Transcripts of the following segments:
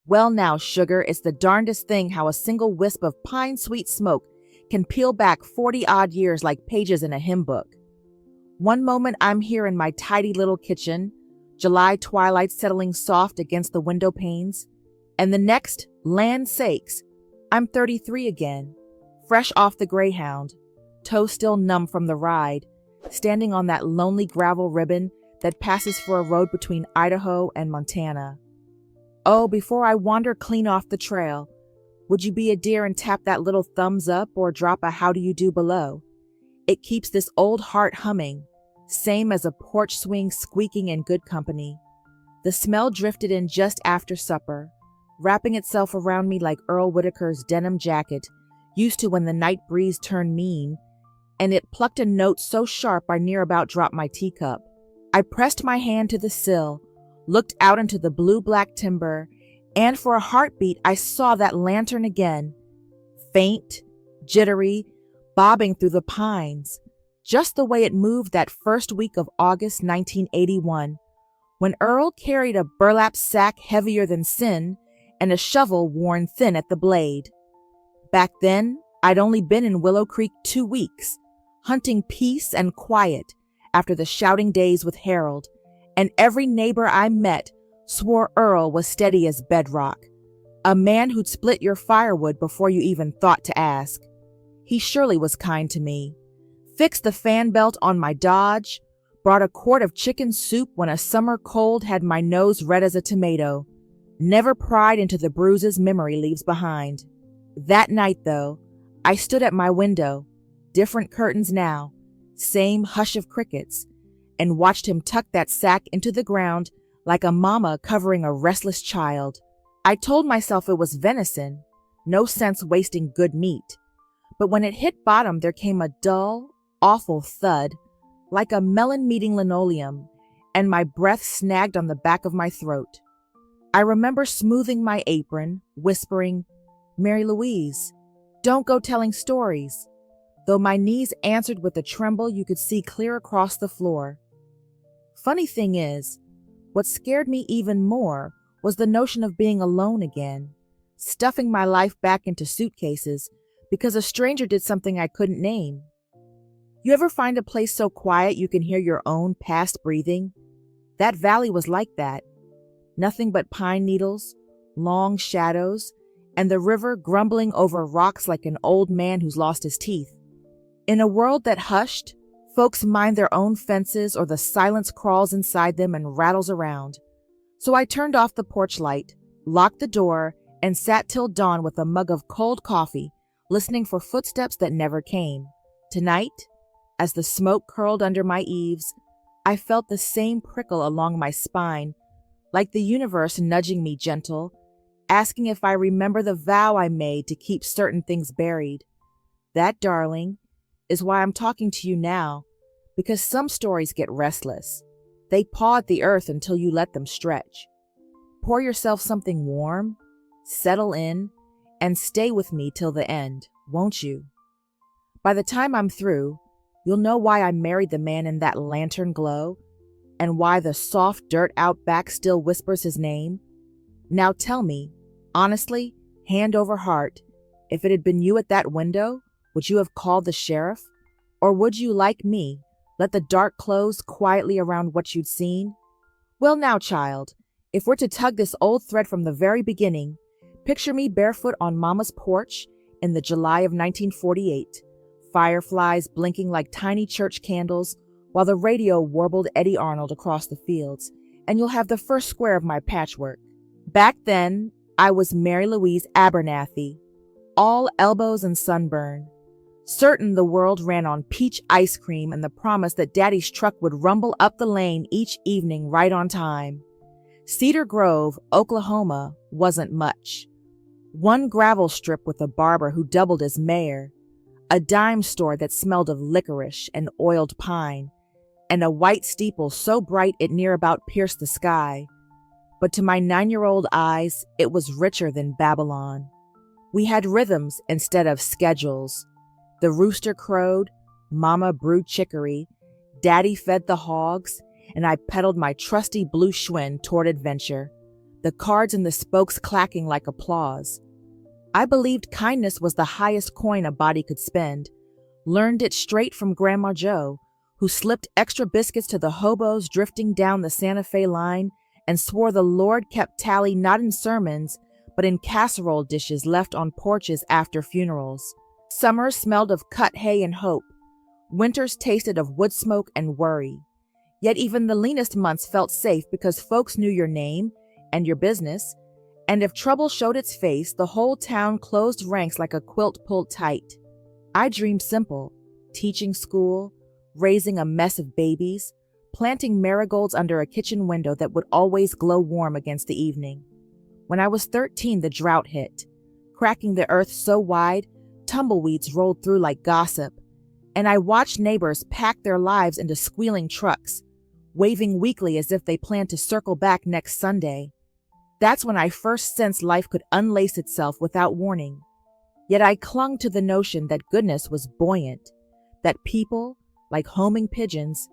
Well now, sugar, it's the darndest thing how a single wisp of pine-sweet smoke can peel back 40-odd years like pages in a hymn book. One moment I'm here in my tidy little kitchen, July twilight settling soft against the window panes, and the next, land sakes, I'm 33 again, fresh off the Greyhound, toe still numb from the ride, standing on that lonely gravel ribbon that passes for a road between Idaho and Montana. Oh, before I wander clean off the trail, would you be a dear and tap that little thumbs up or drop a how do you do below? It keeps this old heart humming, same as a porch swing squeaking in good company. The smell drifted in just after supper, wrapping itself around me like Earl Whitaker's denim jacket, used to when the night breeze turned mean, and it plucked a note so sharp I near about dropped my teacup. I pressed my hand to the sill, looked out into the blue-black timber, and for a heartbeat I saw that lantern again, faint, jittery, bobbing through the pines, just the way it moved that first week of August 1981, when Earl carried a burlap sack heavier than sin and a shovel worn thin at the blade. Back then, I'd only been in Willow Creek 2 weeks, hunting peace and quiet after the shouting days with Harold, and every neighbor I met swore Earl was steady as bedrock, a man who'd split your firewood before you even thought to ask. He surely was kind to me, fixed the fan belt on my Dodge, brought a quart of chicken soup when a summer cold had my nose red as a tomato, never pried into the bruises memory leaves behind. That night, though, I stood at my window, different curtains now, same hush of crickets, and watched him tuck that sack into the ground like a mama covering a restless child. I told myself it was venison, no sense wasting good meat. But when it hit bottom, there came a dull, awful thud, like a melon meeting linoleum, and my breath snagged on the back of my throat. I remember smoothing my apron, whispering, "Mary Louise, don't go telling stories," though my knees answered with a tremble you could see clear across the floor. Funny thing is, what scared me even more was the notion of being alone again, stuffing my life back into suitcases because a stranger did something I couldn't name. You ever find a place so quiet you can hear your own past breathing? That valley was like that. Nothing but pine needles, long shadows, and the river grumbling over rocks like an old man who's lost his teeth. In a world that hushed, folks mind their own fences or the silence crawls inside them and rattles around. So I turned off the porch light, locked the door, and sat till dawn with a mug of cold coffee, listening for footsteps that never came. Tonight, as the smoke curled under my eaves, I felt the same prickle along my spine, like the universe nudging me gentle, asking if I remember the vow I made to keep certain things buried. That, darling, is why I'm talking to you now, because some stories get restless. They paw at the earth until you let them stretch. Pour yourself something warm, settle in, and stay with me till the end, won't you? By the time I'm through, you'll know why I married the man in that lantern glow, and why the soft dirt out back still whispers his name. Now tell me, honestly, hand over heart, if it had been you at that window, would you have called the sheriff? Or would you, like me, let the dark close quietly around what you'd seen? Well now, child, if we're to tug this old thread from the very beginning, picture me barefoot on Mama's porch in the July of 1948, fireflies blinking like tiny church candles while the radio warbled Eddie Arnold across the fields, and you'll have the first square of my patchwork. Back then, I was Mary Louise Abernathy, all elbows and sunburn, certain the world ran on peach ice cream and the promise that Daddy's truck would rumble up the lane each evening right on time. Cedar Grove, Oklahoma, wasn't much. One gravel strip with a barber who doubled as mayor, a dime store that smelled of licorice and oiled pine, and a white steeple so bright it near about pierced the sky. But to my 9-year-old eyes, it was richer than Babylon. We had rhythms instead of schedules. The rooster crowed, Mama brewed chicory, Daddy fed the hogs, and I pedaled my trusty blue Schwinn toward adventure. the cards and the spokes clacking like applause. I believed kindness was the highest coin a body could spend, learned it straight from Grandma Jo, who slipped extra biscuits to the hobos drifting down the Santa Fe line and swore the Lord kept tally not in sermons, but in casserole dishes left on porches after funerals. Summers smelled of cut hay and hope. Winters tasted of wood smoke and worry. Yet even the leanest months felt safe because folks knew your name and your business, and if trouble showed its face, the whole town closed ranks like a quilt pulled tight. I dreamed simple, teaching school, raising a mess of babies, planting marigolds under a kitchen window that would always glow warm against the evening. When I was 13, the drought hit, cracking the earth so wide, tumbleweeds rolled through like gossip, and I watched neighbors pack their lives into squealing trucks, waving weakly as if they planned to circle back next Sunday. That's when I first sensed life could unlace itself without warning. Yet I clung to the notion that goodness was buoyant, that people, like homing pigeons,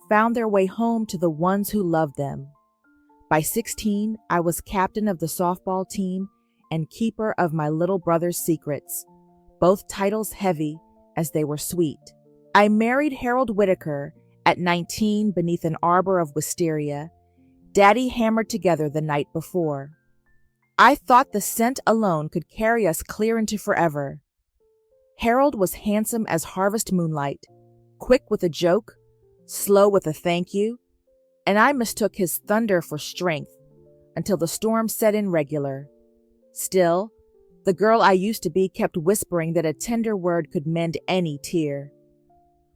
found their way home to the ones who loved them. By 16, I was captain of the softball team and keeper of my little brother's secrets, both titles heavy as they were sweet. I married Harold Whitaker at 19 beneath an arbor of wisteria, Daddy hammered together the night before. I thought the scent alone could carry us clear into forever. Harold was handsome as harvest moonlight, quick with a joke, slow with a thank you, and I mistook his thunder for strength until the storm set in regular. Still, the girl I used to be kept whispering that a tender word could mend any tear.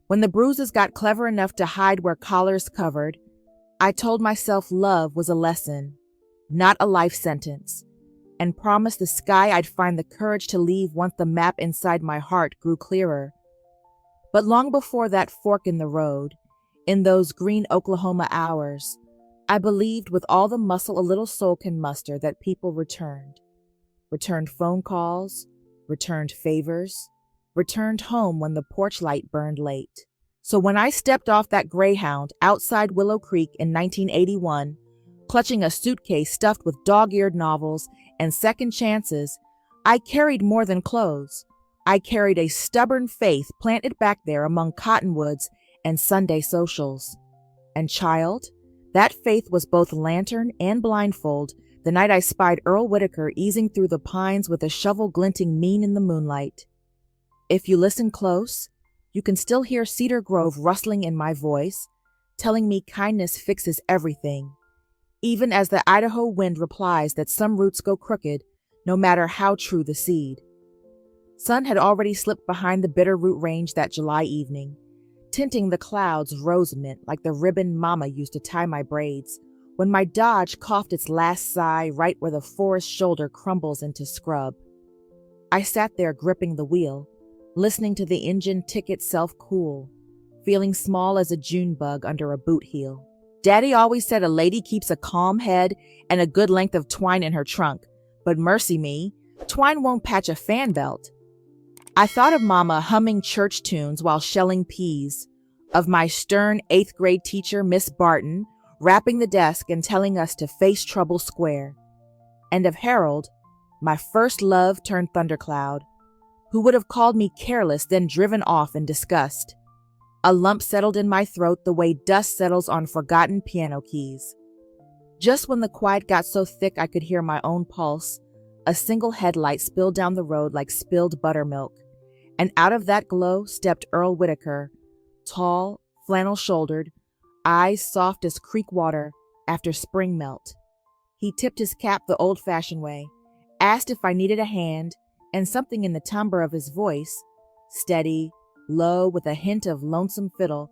When the bruises got clever enough to hide where collars covered, I told myself love was a lesson, not a life sentence, and promised the sky I'd find the courage to leave once the map inside my heart grew clearer. But long before that fork in the road, in those green Oklahoma hours, I believed with all the muscle a little soul can muster that people returned phone calls, returned favors, returned home when the porch light burned late. So when I stepped off that Greyhound outside Willow Creek in 1981, clutching a suitcase stuffed with dog-eared novels and second chances, I carried more than clothes. I carried a stubborn faith planted back there among cottonwoods and Sunday socials. And child, that faith was both lantern and blindfold the night I spied Earl Whitaker easing through the pines with a shovel glinting mean in the moonlight. If you listen close, you can still hear Cedar Grove rustling in my voice, telling me kindness fixes everything, even as the Idaho wind replies that some roots go crooked, no matter how true the seed. Sun had already slipped behind the Bitterroot Range that July evening, tinting the clouds rose mint like the ribbon Mama used to tie my braids, when my Dodge coughed its last sigh right where the forest shoulder crumbles into scrub. I sat there gripping the wheel, listening to the engine tick itself cool, feeling small as a June bug under a boot heel. Daddy always said a lady keeps a calm head and a good length of twine in her trunk, but mercy me, twine won't patch a fan belt. I thought of Mama humming church tunes while shelling peas, of my stern 8th grade teacher, Miss Barton, rapping the desk and telling us to face trouble square, and of Harold, my first love turned thundercloud, who would have called me careless then driven off in disgust. A lump settled in my throat the way dust settles on forgotten piano keys. Just when the quiet got so thick I could hear my own pulse, a single headlight spilled down the road like spilled buttermilk, and out of that glow stepped Earl Whitaker, tall, flannel-shouldered, eyes soft as creek water after spring melt. He tipped his cap the old-fashioned way, asked if I needed a hand, and something in the timbre of his voice, steady, low, with a hint of lonesome fiddle,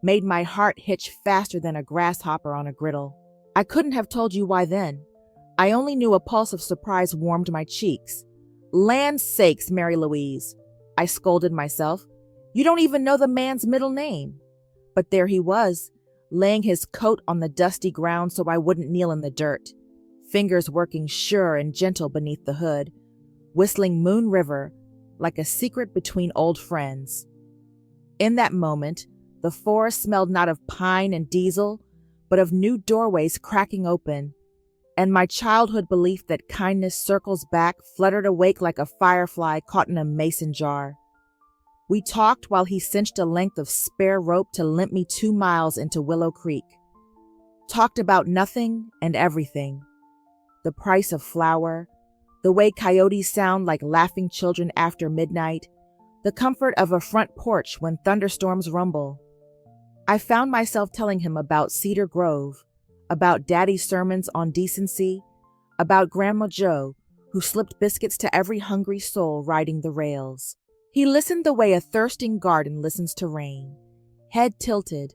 made my heart hitch faster than a grasshopper on a griddle. I couldn't have told you why then. I only knew a pulse of surprise warmed my cheeks. Land's sakes, Mary Louise, I scolded myself. You don't even know the man's middle name. But there he was, laying his coat on the dusty ground so I wouldn't kneel in the dirt, fingers working sure and gentle beneath the hood, whistling Moon River like a secret between old friends. In that moment, the forest smelled not of pine and diesel, but of new doorways cracking open, and my childhood belief that kindness circles back fluttered awake like a firefly caught in a mason jar. We talked while he cinched a length of spare rope to limp me 2 miles into Willow Creek. Talked about nothing and everything. The price of flour, the way coyotes sound like laughing children after midnight, the comfort of a front porch when thunderstorms rumble. I found myself telling him about Cedar Grove, about Daddy's sermons on decency, about Grandma Jo, who slipped biscuits to every hungry soul riding the rails. He listened the way a thirsting garden listens to rain, head tilted,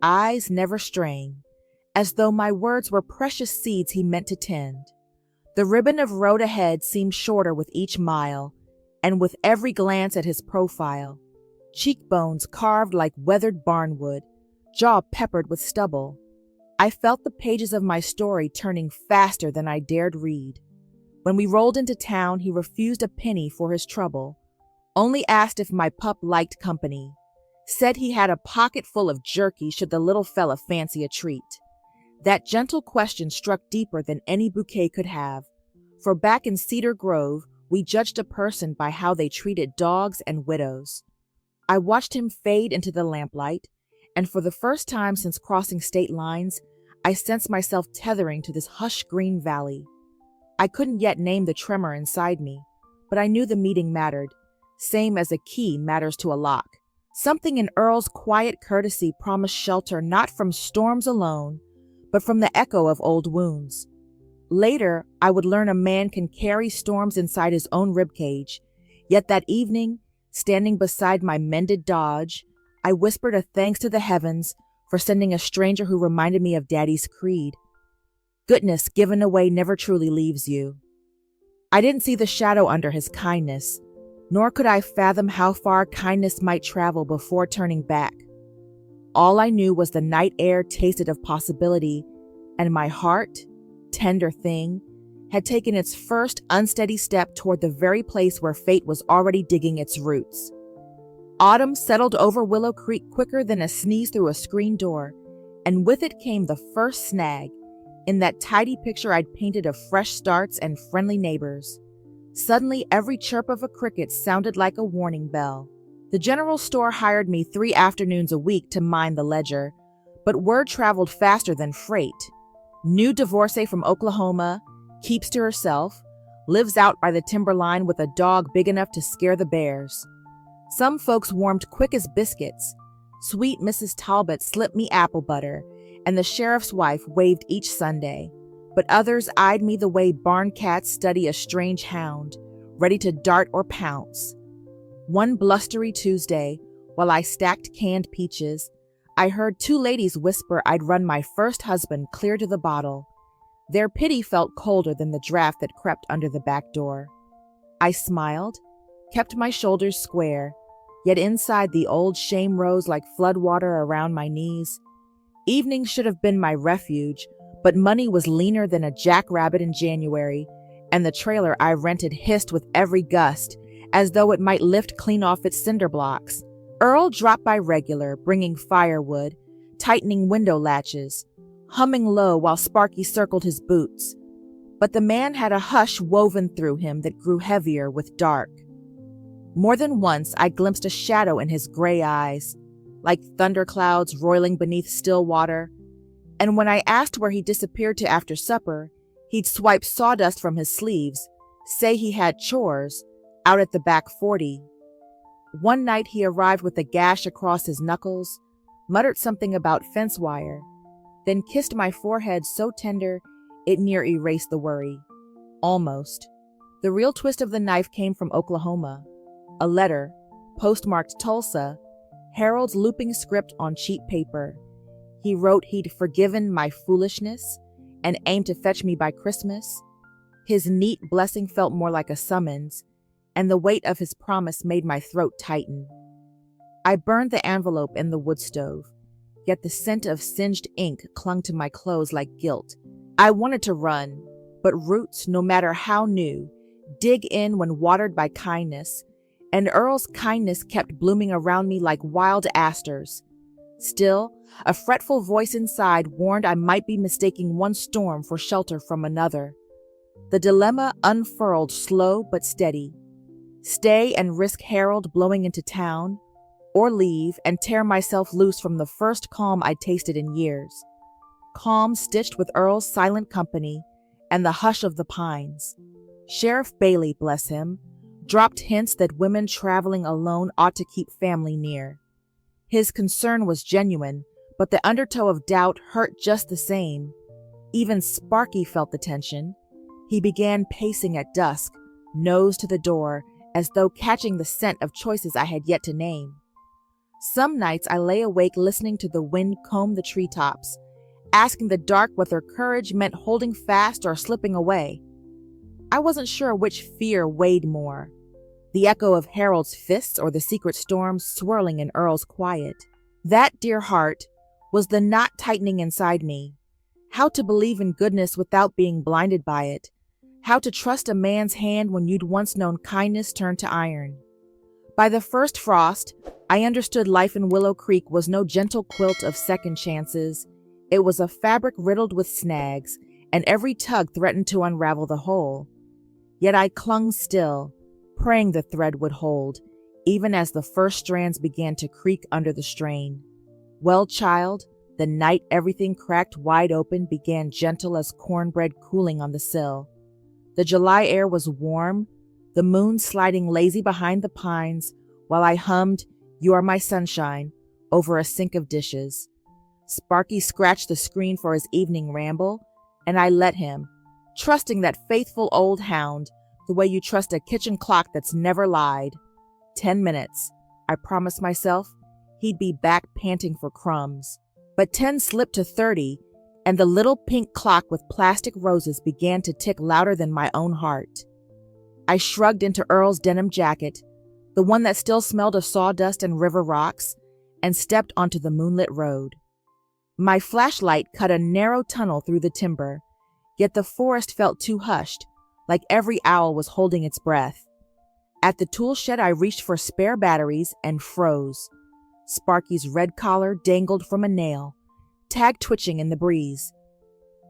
eyes never straying, as though my words were precious seeds he meant to tend. The ribbon of road ahead seemed shorter with each mile, and with every glance at his profile, cheekbones carved like weathered barnwood, jaw peppered with stubble, I felt the pages of my story turning faster than I dared read. When we rolled into town, he refused a penny for his trouble, only asked if my pup liked company, said he had a pocket full of jerky should the little fella fancy a treat. That gentle question struck deeper than any bouquet could have, for back in Cedar Grove, we judged a person by how they treated dogs and widows. I watched him fade into the lamplight, and for the first time since crossing state lines, I sensed myself tethering to this hushed green valley. I couldn't yet name the tremor inside me, but I knew the meeting mattered, same as a key matters to a lock. Something in Earl's quiet courtesy promised shelter not from storms alone, but from the echo of old wounds. Later, I would learn a man can carry storms inside his own ribcage, yet that evening, standing beside my mended Dodge, I whispered a thanks to the heavens for sending a stranger who reminded me of Daddy's creed. Goodness given away never truly leaves you. I didn't see the shadow under his kindness, nor could I fathom how far kindness might travel before turning back. All I knew was the night air tasted of possibility, and my heart, tender thing, had taken its first unsteady step toward the very place where fate was already digging its roots. Autumn settled over Willow Creek quicker than a sneeze through a screen door, and with it came the first snag in that tidy picture I'd painted of fresh starts and friendly neighbors. Suddenly, every chirp of a cricket sounded like a warning bell. The general store hired me 3 afternoons a week to mind the ledger, but word traveled faster than freight. New divorcee from Oklahoma, keeps to herself, lives out by the timberline with a dog big enough to scare the bears. Some folks warmed quick as biscuits. Sweet Mrs. Talbot slipped me apple butter, and the sheriff's wife waved each Sunday. But others eyed me the way barn cats study a strange hound, ready to dart or pounce. One blustery Tuesday, while I stacked canned peaches, I heard 2 ladies whisper I'd run my first husband clear to the bottle. Their pity felt colder than the draft that crept under the back door. I smiled, kept my shoulders square, yet inside the old shame rose like floodwater around my knees. Evenings should have been my refuge, but money was leaner than a jackrabbit in January, and the trailer I rented hissed with every gust, as though it might lift clean off its cinder blocks. Earl dropped by regular, bringing firewood, tightening window latches, humming low while Sparky circled his boots. But the man had a hush woven through him that grew heavier with dark. More than once I glimpsed a shadow in his gray eyes, like thunderclouds roiling beneath still water, and when I asked where he disappeared to after supper, he'd swipe sawdust from his sleeves, say he had chores, out at the back 40. One night he arrived with a gash across his knuckles, muttered something about fence wire, then kissed my forehead so tender it near erased the worry. Almost. The real twist of the knife came from Oklahoma. A letter, postmarked Tulsa, Harold's looping script on cheap paper. He wrote he'd forgiven my foolishness and aimed to fetch me by Christmas. His neat blessing felt more like a summons, and the weight of his promise made my throat tighten. I burned the envelope in the wood stove, yet the scent of singed ink clung to my clothes like guilt. I wanted to run, but roots, no matter how new, dig in when watered by kindness, and Earl's kindness kept blooming around me like wild asters. Still, a fretful voice inside warned I might be mistaking one storm for shelter from another. The dilemma unfurled slow but steady. Stay and risk Harold blowing into town, or leave and tear myself loose from the first calm I'd tasted in years. Calm stitched with Earl's silent company and the hush of the pines. Sheriff Bailey, bless him, dropped hints that women traveling alone ought to keep family near. His concern was genuine, but the undertow of doubt hurt just the same. Even Sparky felt the tension. He began pacing at dusk, nose to the door, as though catching the scent of choices I had yet to name. Some nights I lay awake listening to the wind comb the treetops, asking the dark whether courage meant holding fast or slipping away. I wasn't sure which fear weighed more, the echo of Harold's fists or the secret storm swirling in Earl's quiet. That, dear heart, was the knot tightening inside me. How to believe in goodness without being blinded by it. How to trust a man's hand when you'd once known kindness turn to iron. By the first frost, I understood life in Willow Creek was no gentle quilt of second chances. It was a fabric riddled with snags, and every tug threatened to unravel the whole. Yet I clung still, praying the thread would hold, even as the first strands began to creak under the strain. Well, child, the night everything cracked wide open began gentle as cornbread cooling on the sill. The July air was warm, the moon sliding lazy behind the pines, while I hummed "You Are My Sunshine" over a sink of dishes. Sparky scratched the screen for his evening ramble, and I let him, trusting that faithful old hound the way you trust a kitchen clock that's never lied. 10 minutes. I promised myself he'd be back panting for crumbs. But 10 slipped to 30, and the little pink clock with plastic roses began to tick louder than my own heart. I shrugged into Earl's denim jacket, the one that still smelled of sawdust and river rocks, and stepped onto the moonlit road. My flashlight cut a narrow tunnel through the timber, yet the forest felt too hushed, like every owl was holding its breath. At the tool shed I reached for spare batteries and froze. Sparky's red collar dangled from a nail, tag twitching in the breeze.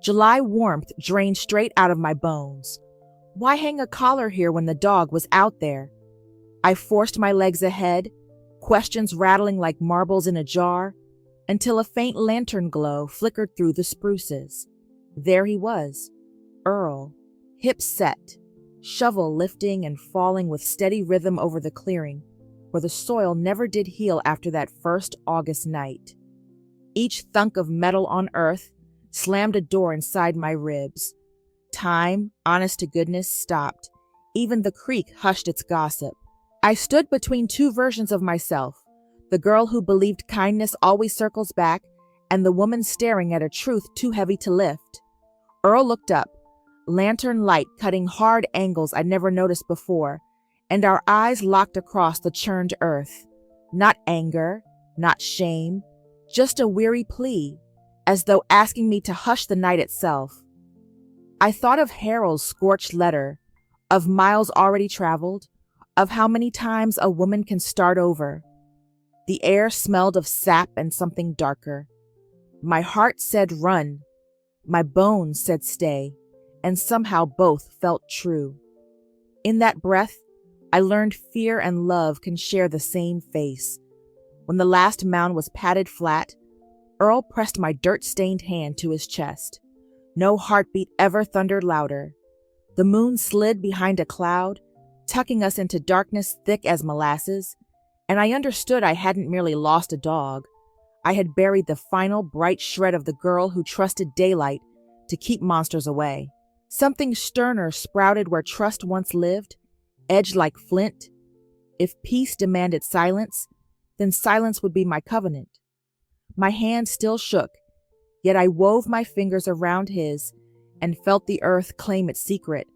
July warmth drained straight out of my bones. Why hang a collar here when the dog was out there? I forced my legs ahead, questions rattling like marbles in a jar, until a faint lantern glow flickered through the spruces. There he was, Earl, hips set, shovel lifting and falling with steady rhythm over the clearing, where the soil never did heal after that first August night. Each thunk of metal on earth slammed a door inside my ribs. Time, honest to goodness, stopped. Even the creek hushed its gossip. I stood between two versions of myself, the girl who believed kindness always circles back, and the woman staring at a truth too heavy to lift. Earl looked up, lantern light cutting hard angles I'd never noticed before, and our eyes locked across the churned earth. Not anger, not shame, just a weary plea, as though asking me to hush the night itself. I thought of Harold's scorched letter, of miles already traveled, of how many times a woman can start over. The air smelled of sap and something darker. My heart said run, my bones said stay, and somehow both felt true. In that breath, I learned fear and love can share the same face. When the last mound was patted flat, Earl pressed my dirt-stained hand to his chest. No heartbeat ever thundered louder. The moon slid behind a cloud, tucking us into darkness thick as molasses, and I understood I hadn't merely lost a dog. I had buried the final bright shred of the girl who trusted daylight to keep monsters away. Something sterner sprouted where trust once lived, edged like flint. If peace demanded silence, then silence would be my covenant. My hand still shook, yet I wove my fingers around his and felt the earth claim its secret.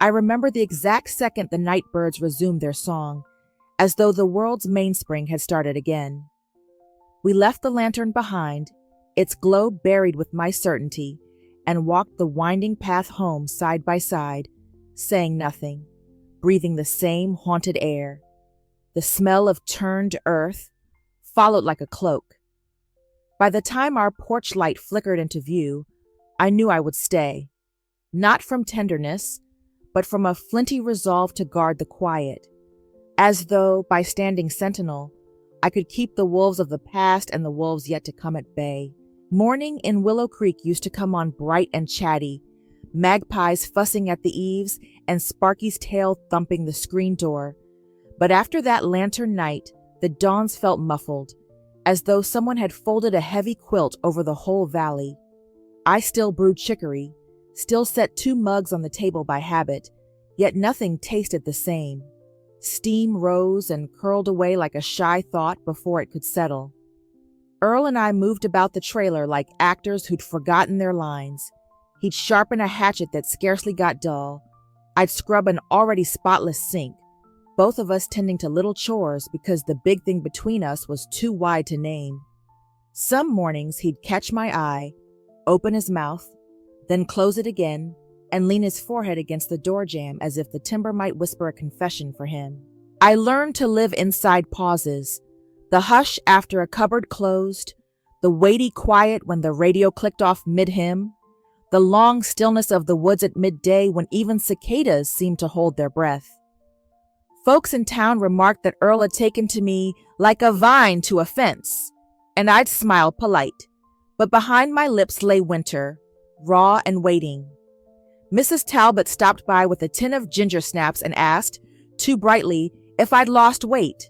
I remember the exact second the night birds resumed their song, as though the world's mainspring had started again. We left the lantern behind, its glow buried with my certainty, and walked the winding path home side by side, saying nothing, breathing the same haunted air. The smell of turned earth followed like a cloak. By the time our porch light flickered into view, I knew I would stay, not from tenderness, but from a flinty resolve to guard the quiet, as though, by standing sentinel, I could keep the wolves of the past and the wolves yet to come at bay. Morning in Willow Creek used to come on bright and chatty, magpies fussing at the eaves and Sparky's tail thumping the screen door. But after that lantern night, the dawns felt muffled, as though someone had folded a heavy quilt over the whole valley. I still brewed chicory, still set 2 mugs on the table by habit, yet nothing tasted the same. Steam rose and curled away like a shy thought before it could settle. Earl and I moved about the trailer like actors who'd forgotten their lines. He'd sharpen a hatchet that scarcely got dull. I'd scrub an already spotless sink, both of us tending to little chores because the big thing between us was too wide to name. Some mornings he'd catch my eye, open his mouth, then close it again, and lean his forehead against the door jamb as if the timber might whisper a confession for him. I learned to live inside pauses, the hush after a cupboard closed, the weighty quiet when the radio clicked off mid-hymn, the long stillness of the woods at midday when even cicadas seemed to hold their breath. Folks in town remarked that Earl had taken to me like a vine to a fence, and I'd smile polite, but behind my lips lay winter, raw and waiting. Mrs. Talbot stopped by with a tin of ginger snaps and asked, too brightly, if I'd lost weight.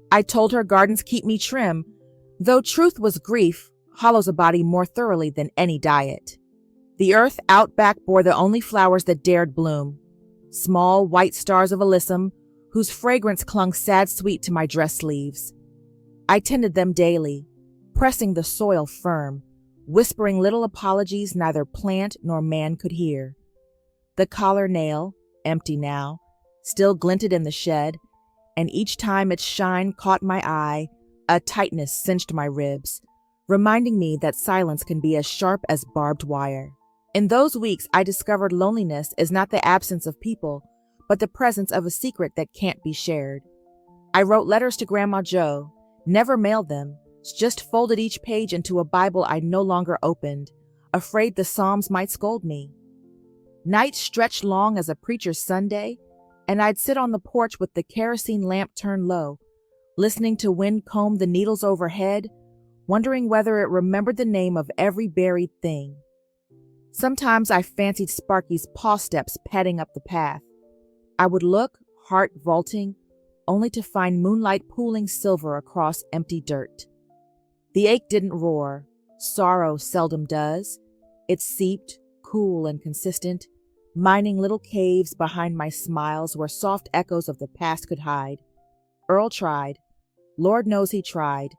I told her gardens keep me trim, though truth was grief hollows a body more thoroughly than any diet. The earth out back bore the only flowers that dared bloom, small white stars of alyssum, whose fragrance clung sad sweet to my dress sleeves. I tended them daily, pressing the soil firm, whispering little apologies neither plant nor man could hear. The collar nail, empty now, still glinted in the shed, and each time its shine caught my eye, a tightness cinched my ribs, reminding me that silence can be as sharp as barbed wire. In those weeks, I discovered loneliness is not the absence of people, but the presence of a secret that can't be shared. I wrote letters to Grandma Jo, never mailed them, just folded each page into a Bible I no longer opened, afraid the Psalms might scold me. Nights stretched long as a preacher's Sunday, and I'd sit on the porch with the kerosene lamp turned low, listening to wind comb the needles overhead, wondering whether it remembered the name of every buried thing. Sometimes I fancied Sparky's paw steps padding up the path. I would look, heart vaulting, only to find moonlight pooling silver across empty dirt. The ache didn't roar. Sorrow seldom does. It seeped, cool and consistent, mining little caves behind my smiles where soft echoes of the past could hide. Earl tried. Lord knows he tried.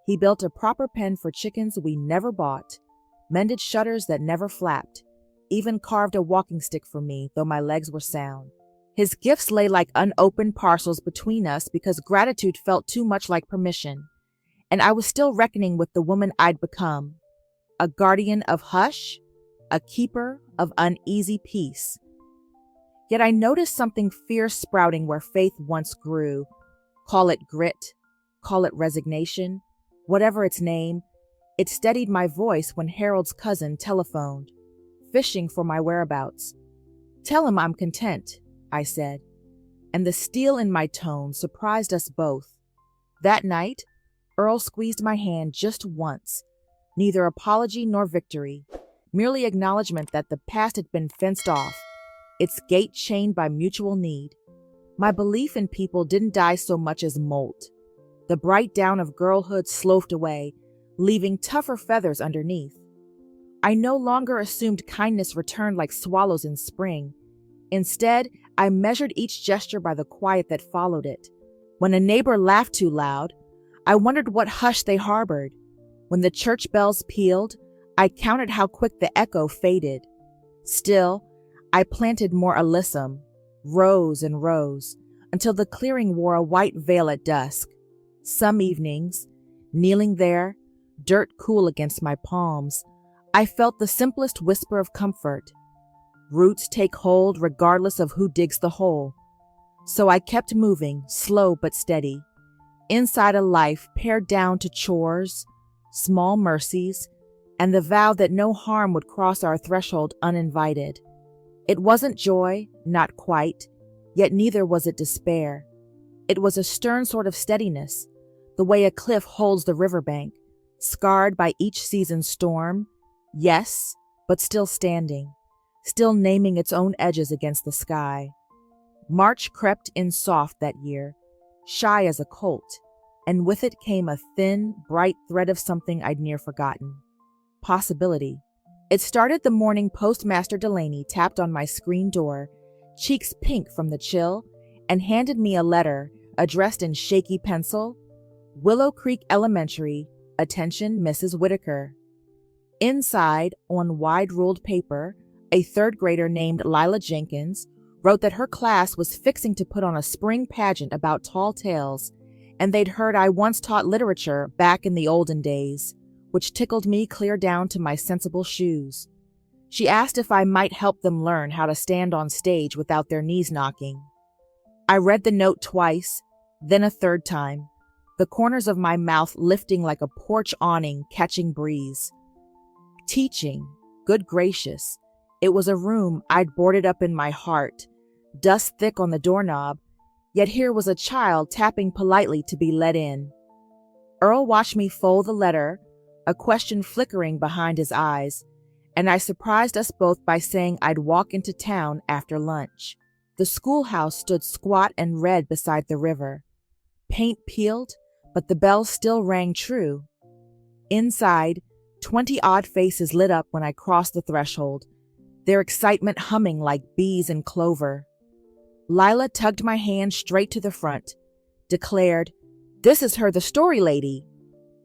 He built a proper pen for chickens we never bought, mended shutters that never flapped, even carved a walking stick for me, though my legs were sound. His gifts lay like unopened parcels between us because gratitude felt too much like permission, and I was still reckoning with the woman I'd become, a guardian of hush, a keeper of uneasy peace. Yet I noticed something fierce sprouting where faith once grew. Call it grit, call it resignation, whatever its name. It steadied my voice when Harold's cousin telephoned, fishing for my whereabouts. "Tell him I'm content," I said, and the steel in my tone surprised us both. That night, Earl squeezed my hand just once, neither apology nor victory, merely acknowledgement that the past had been fenced off, its gate chained by mutual need. My belief in people didn't die so much as molt. The bright down of girlhood sloughed away, leaving tougher feathers underneath. I no longer assumed kindness returned like swallows in spring. Instead, I measured each gesture by the quiet that followed it. When a neighbor laughed too loud, I wondered what hush they harbored. When the church bells pealed, I counted how quick the echo faded. Still, I planted more alyssum, rows and rows, until the clearing wore a white veil at dusk. Some evenings, kneeling there, dirt cool against my palms, I felt the simplest whisper of comfort. Roots take hold regardless of who digs the hole. So I kept moving, slow but steady, inside a life pared down to chores, small mercies, and the vow that no harm would cross our threshold uninvited. It wasn't joy, not quite, yet neither was it despair. It was a stern sort of steadiness, the way a cliff holds the riverbank, scarred by each season's storm, yes, but still standing, still naming its own edges against the sky. March crept in soft that year, shy as a colt, and with it came a thin, bright thread of something I'd near forgotten. Possibility. It started the morning Postmaster Delaney tapped on my screen door, cheeks pink from the chill, and handed me a letter addressed in shaky pencil, Willow Creek Elementary, attention Mrs. Whitaker. Inside, on wide-ruled paper, a third grader named Lila Jenkins wrote that her class was fixing to put on a spring pageant about tall tales, and they'd heard I once taught literature back in the olden days, which tickled me clear down to my sensible shoes. She asked if I might help them learn how to stand on stage without their knees knocking. I read the note twice, then a third time, the corners of my mouth lifting like a porch awning catching breeze. Teaching, good gracious, it was a room I'd boarded up in my heart, dust thick on the doorknob, yet here was a child tapping politely to be let in. Earl watched me fold the letter, a question flickering behind his eyes, and I surprised us both by saying I'd walk into town after lunch. The schoolhouse stood squat and red beside the river. Paint peeled, but the bells still rang true. Inside, 20-odd faces lit up when I crossed the threshold, their excitement humming like bees in clover. Lila tugged my hand straight to the front, declared, "This is her, the story lady."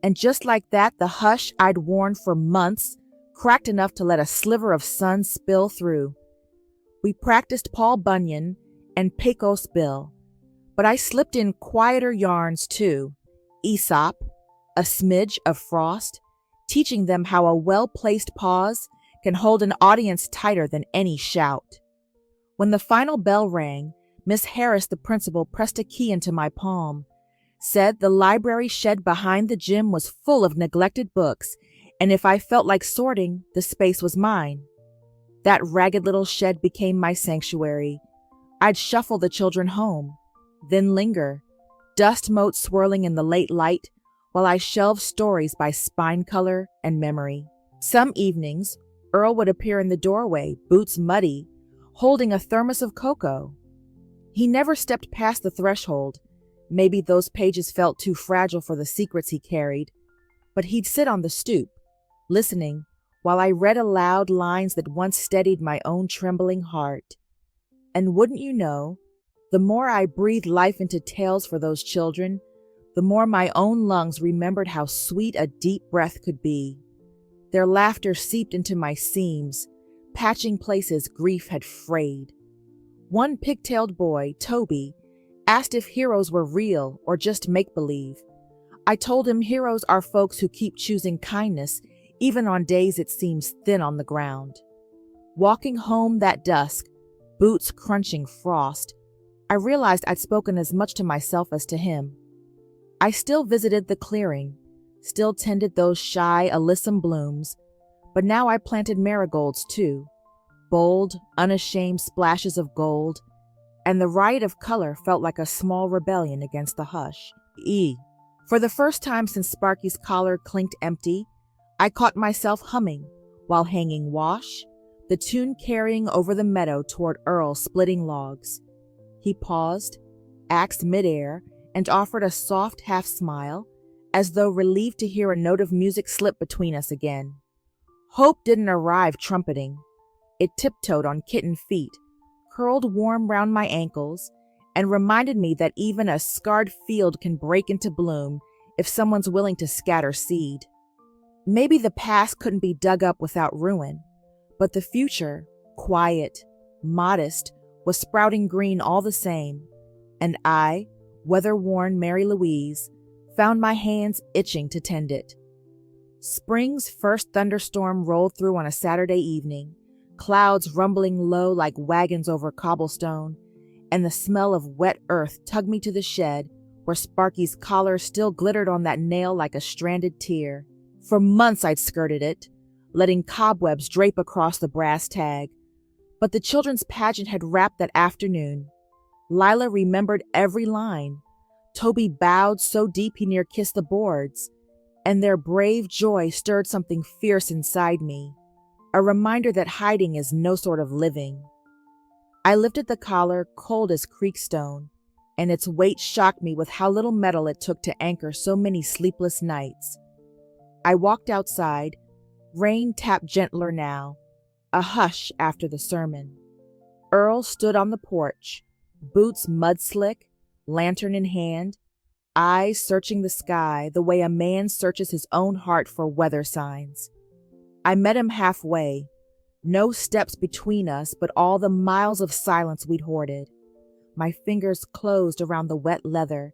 And just like that, the hush I'd worn for months cracked enough to let a sliver of sun spill through. We practiced Paul Bunyan and Pecos Bill, but I slipped in quieter yarns too, Aesop, a smidge of Frost, teaching them how a well-placed pause can hold an audience tighter than any shout. When the final bell rang, Miss Harris, the principal, pressed a key into my palm, said the library shed behind the gym was full of neglected books, and if I felt like sorting, the space was mine. That ragged little shed became my sanctuary. I'd shuffle the children home, then linger, dust motes swirling in the late light, while I shelved stories by spine color and memory. Some evenings, Earl would appear in the doorway, boots muddy, holding a thermos of cocoa. He never stepped past the threshold. Maybe those pages felt too fragile for the secrets he carried, but he'd sit on the stoop, listening, while I read aloud lines that once steadied my own trembling heart. And wouldn't you know, the more I breathed life into tales for those children, the more my own lungs remembered how sweet a deep breath could be. Their laughter seeped into my seams, patching places grief had frayed. One pigtailed boy, Toby, asked if heroes were real or just make-believe. I told him heroes are folks who keep choosing kindness even on days it seems thin on the ground. Walking home that dusk, boots crunching frost, I realized I'd spoken as much to myself as to him. I still visited the clearing, still tended those shy alyssum blooms, but now I planted marigolds too, bold, unashamed splashes of gold, and the riot of color felt like a small rebellion against the hush. For the first time since Sparky's collar clinked empty, I caught myself humming while hanging wash, the tune carrying over the meadow toward Earl splitting logs. He paused, axed midair, and offered a soft half-smile, as though relieved to hear a note of music slip between us again. Hope didn't arrive trumpeting. It tiptoed on kitten feet, curled warm round my ankles, and reminded me that even a scarred field can break into bloom if someone's willing to scatter seed. Maybe the past couldn't be dug up without ruin, but the future, quiet, modest, was sprouting green all the same, and I, weather-worn Mary Louise, found my hands itching to tend it. Spring's first thunderstorm rolled through on a Saturday evening, clouds rumbling low like wagons over cobblestone, and the smell of wet earth tugged me to the shed where Sparky's collar still glittered on that nail like a stranded tear. For months I'd skirted it, letting cobwebs drape across the brass tag. But the children's pageant had wrapped that afternoon. Lila remembered every line. Toby bowed so deep he near kissed the boards, and their brave joy stirred something fierce inside me, a reminder that hiding is no sort of living. I lifted the collar, cold as creek stone, and its weight shocked me with how little metal it took to anchor so many sleepless nights. I walked outside. Rain tapped gentler now, a hush after the sermon. Earl stood on the porch, boots mud-slick, lantern in hand, eyes searching the sky the way a man searches his own heart for weather signs. I met him halfway, no steps between us but all the miles of silence we'd hoarded. My fingers closed around the wet leather,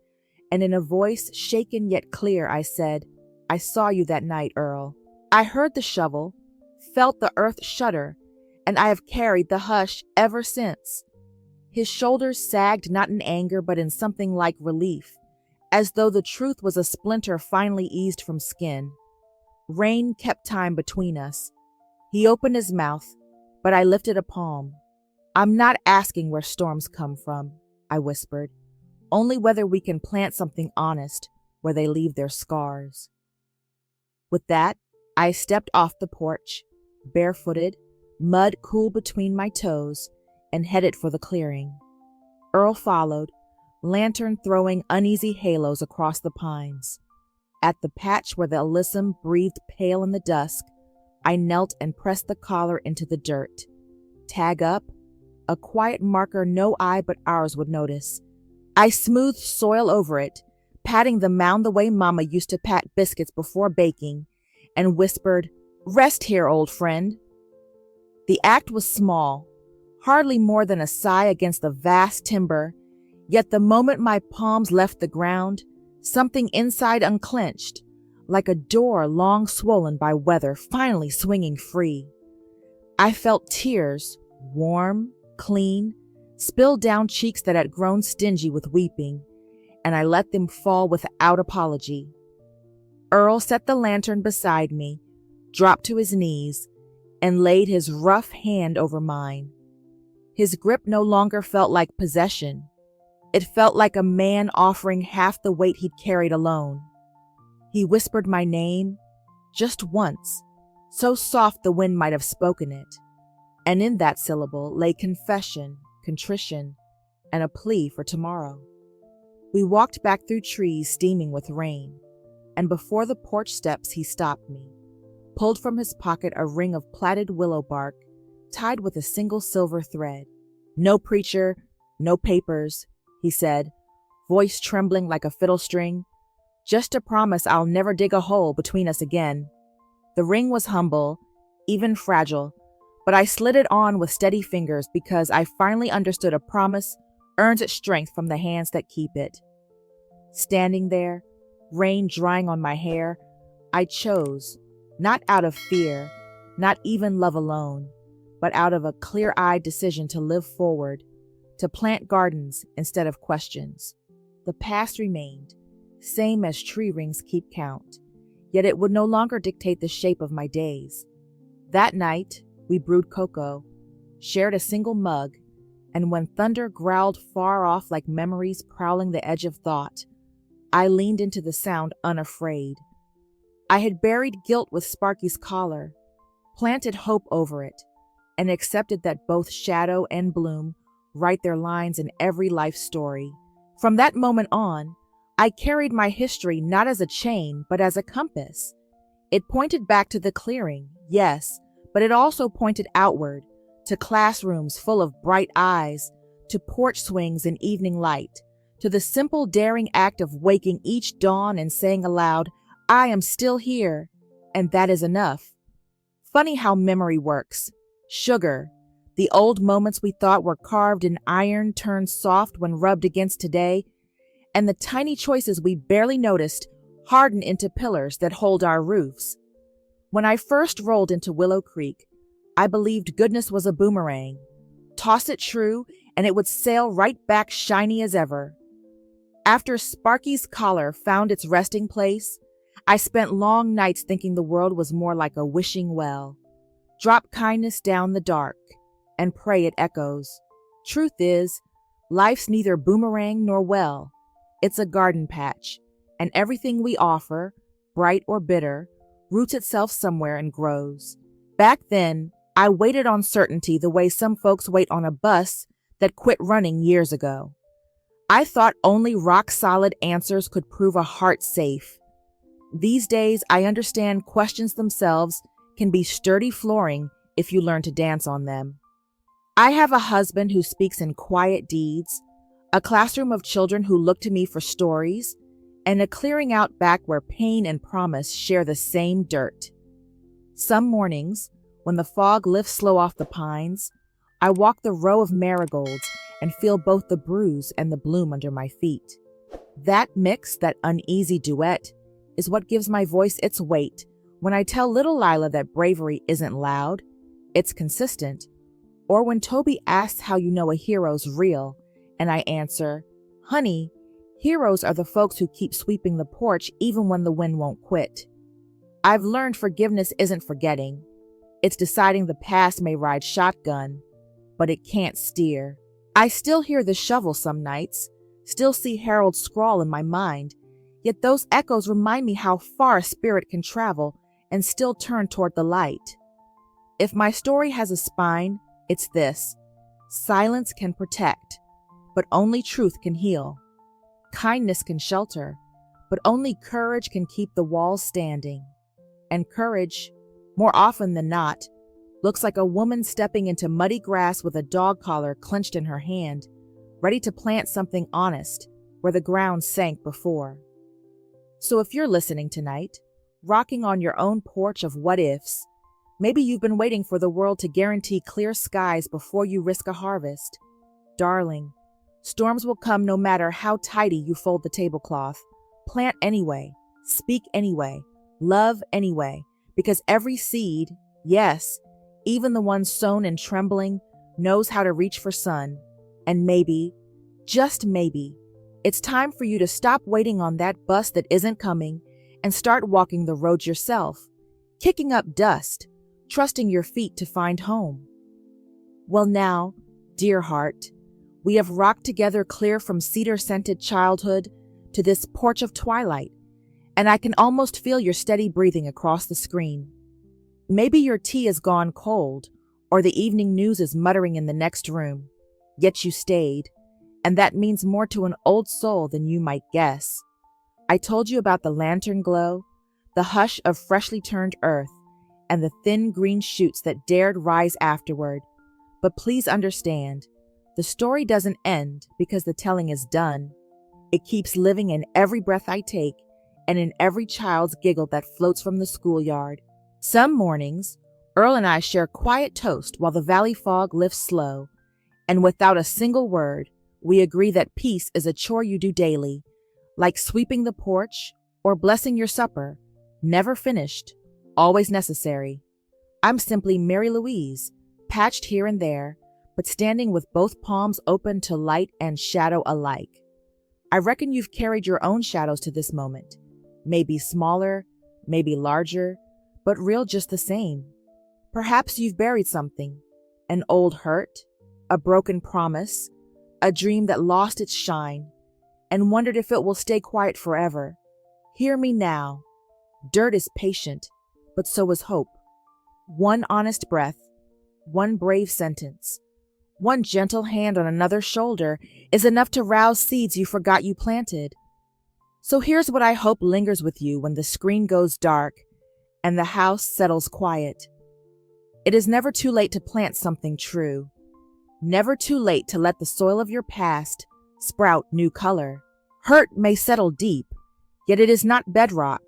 and in a voice shaken yet clear I said, "I saw you that night, Earl. I heard the shovel, felt the earth shudder, and I have carried the hush ever since." His shoulders sagged not in anger but in something like relief, as though the truth was a splinter finally eased from skin. Rain kept time between us. He opened his mouth, but I lifted a palm. "I'm not asking where storms come from," I whispered, "only whether we can plant something honest where they leave their scars." With that, I stepped off the porch, barefooted, mud cool between my toes, and headed for the clearing. Earl followed, lantern throwing uneasy halos across the pines. At the patch where the alyssum breathed pale in the dusk, I knelt and pressed the collar into the dirt. Tag up, a quiet marker no eye but ours would notice. I smoothed soil over it, patting the mound the way Mama used to pat biscuits before baking, and whispered, "Rest here, old friend." The act was small, hardly more than a sigh against the vast timber, yet the moment my palms left the ground, something inside unclenched, like a door long swollen by weather finally swinging free. I felt tears, warm, clean, spill down cheeks that had grown stingy with weeping, and I let them fall without apology. Earl set the lantern beside me, dropped to his knees, and laid his rough hand over mine. His grip no longer felt like possession. It felt like a man offering half the weight he'd carried alone. He whispered my name, just once, so soft the wind might have spoken it, and in that syllable lay confession, contrition, and a plea for tomorrow. We walked back through trees steaming with rain, and before the porch steps he stopped me, pulled from his pocket a ring of plaited willow bark tied with a single silver thread. "No preacher, no papers," he said, voice trembling like a fiddle string. "Just a promise I'll never dig a hole between us again." The ring was humble, even fragile, but I slid it on with steady fingers because I finally understood a promise earns its strength from the hands that keep it. Standing there, rain drying on my hair, I chose, not out of fear, not even love alone, but out of a clear-eyed decision to live forward, to plant gardens instead of questions. The past remained, same as tree rings keep count, yet it would no longer dictate the shape of my days. That night, we brewed cocoa, shared a single mug, and when thunder growled far off like memories prowling the edge of thought, I leaned into the sound unafraid. I had buried guilt with Sparky's collar, planted hope over it, and accepted that both shadow and bloom write their lines in every life story. From that moment on, I carried my history not as a chain, but as a compass. It pointed back to the clearing, yes, but it also pointed outward, to classrooms full of bright eyes, to porch swings in evening light, to the simple daring act of waking each dawn and saying aloud, "I am still here, and that is enough." Funny how memory works. Sugar, the old moments we thought were carved in iron turned soft when rubbed against today, and the tiny choices we barely noticed harden into pillars that hold our roofs. When I first rolled into Willow Creek, I believed goodness was a boomerang. Toss it true, and it would sail right back shiny as ever. After Sparky's collar found its resting place, I spent long nights thinking the world was more like a wishing well. Drop kindness down the dark and pray it echoes. Truth is, life's neither boomerang nor well. It's a garden patch, and everything we offer, bright or bitter, roots itself somewhere and grows. Back then, I waited on certainty the way some folks wait on a bus that quit running years ago. I thought only rock-solid answers could prove a heart safe. These days, I understand questions themselves can be sturdy flooring if you learn to dance on them. I have a husband who speaks in quiet deeds, a classroom of children who look to me for stories, and a clearing out back where pain and promise share the same dirt. Some mornings, when the fog lifts slow off the pines, I walk the row of marigolds and feel both the bruise and the bloom under my feet. That mix, that uneasy duet, is what gives my voice its weight when I tell little Lila that bravery isn't loud, it's consistent, or when Toby asks how you know a hero's real, and I answer, honey, heroes are the folks who keep sweeping the porch even when the wind won't quit. I've learned forgiveness isn't forgetting. It's deciding the past may ride shotgun, but it can't steer. I still hear the shovel some nights, still see Harold's scrawl in my mind, yet those echoes remind me how far a spirit can travel and still turn toward the light. If my story has a spine, it's this. Silence can protect, but only truth can heal. Kindness can shelter, but only courage can keep the walls standing. And courage, more often than not, looks like a woman stepping into muddy grass with a dog collar clenched in her hand, ready to plant something honest where the ground sank before. So if you're listening tonight, rocking on your own porch of what-ifs, maybe you've been waiting for the world to guarantee clear skies before you risk a harvest. Darling, storms will come no matter how tidy you fold the tablecloth. Plant anyway, speak anyway, love anyway, because every seed, yes, even the one sown in trembling, knows how to reach for sun. And maybe, just maybe, it's time for you to stop waiting on that bus that isn't coming and start walking the road yourself, kicking up dust, trusting your feet to find home. Well now, dear heart, we have rocked together clear from cedar-scented childhood to this porch of twilight, and I can almost feel your steady breathing across the screen. Maybe your tea has gone cold, or the evening news is muttering in the next room, yet you stayed, and that means more to an old soul than you might guess. I told you about the lantern glow, the hush of freshly turned earth, and the thin green shoots that dared rise afterward. But please understand, the story doesn't end because the telling is done. It keeps living in every breath I take and in every child's giggle that floats from the schoolyard. Some mornings, Earl and I share quiet toast while the valley fog lifts slow, and without a single word, we agree that peace is a chore you do daily, like sweeping the porch or blessing your supper, never finished, always necessary. I'm simply Mary Louise, patched here and there, but standing with both palms open to light and shadow alike. I reckon you've carried your own shadows to this moment, maybe smaller, maybe larger, but real just the same. Perhaps you've buried something, an old hurt, a broken promise, a dream that lost its shine, and wondered if it will stay quiet forever. Hear me now. Dirt is patient, but so is hope. One honest breath, one brave sentence, one gentle hand on another's shoulder is enough to rouse seeds you forgot you planted. So here's what I hope lingers with you when the screen goes dark and the house settles quiet. It is never too late to plant something true. Never too late to let the soil of your past sprout new color. Hurt may settle deep, yet it is not bedrock.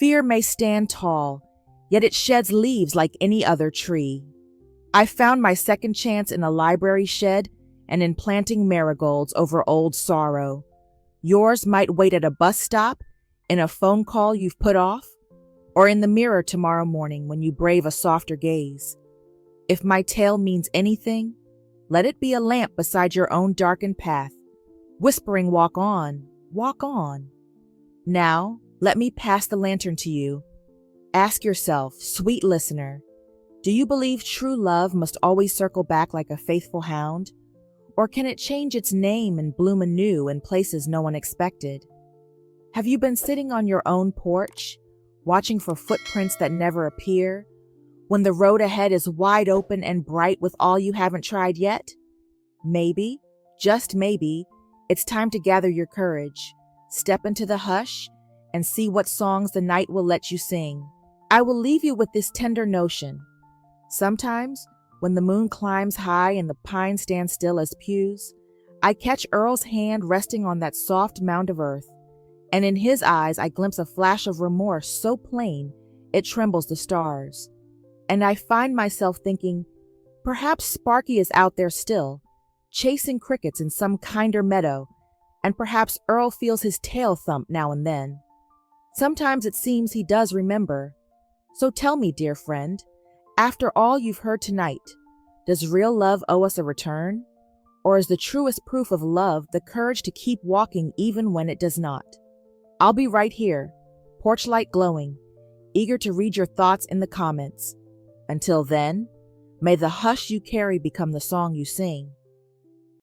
Fear may stand tall, yet it sheds leaves like any other tree. I found my second chance in a library shed and in planting marigolds over old sorrow. Yours might wait at a bus stop, in a phone call you've put off, or in the mirror tomorrow morning when you brave a softer gaze. If my tale means anything, let it be a lamp beside your own darkened path, whispering walk on, walk on. Now, Let me pass the lantern to you. Ask yourself, sweet listener, do you believe true love must always circle back like a faithful hound? Or can it change its name and bloom anew in places no one expected? Have you been sitting on your own porch, watching for footprints that never appear, when the road ahead is wide open and bright with all you haven't tried yet? Maybe, just maybe, it's time to gather your courage, step into the hush, and see what songs the night will let you sing. I will leave you with this tender notion. Sometimes, when the moon climbs high and the pines stand still as pews, I catch Earl's hand resting on that soft mound of earth, and in his eyes I glimpse a flash of remorse so plain it trembles the stars. And I find myself thinking, perhaps Sparky is out there still, chasing crickets in some kinder meadow, and perhaps Earl feels his tail thump now and then. Sometimes it seems he does remember. So tell me, dear friend, after all you've heard tonight, does real love owe us a return? Or is the truest proof of love the courage to keep walking even when it does not? I'll be right here, porch light glowing, eager to read your thoughts in the comments. Until then, may the hush you carry become the song you sing.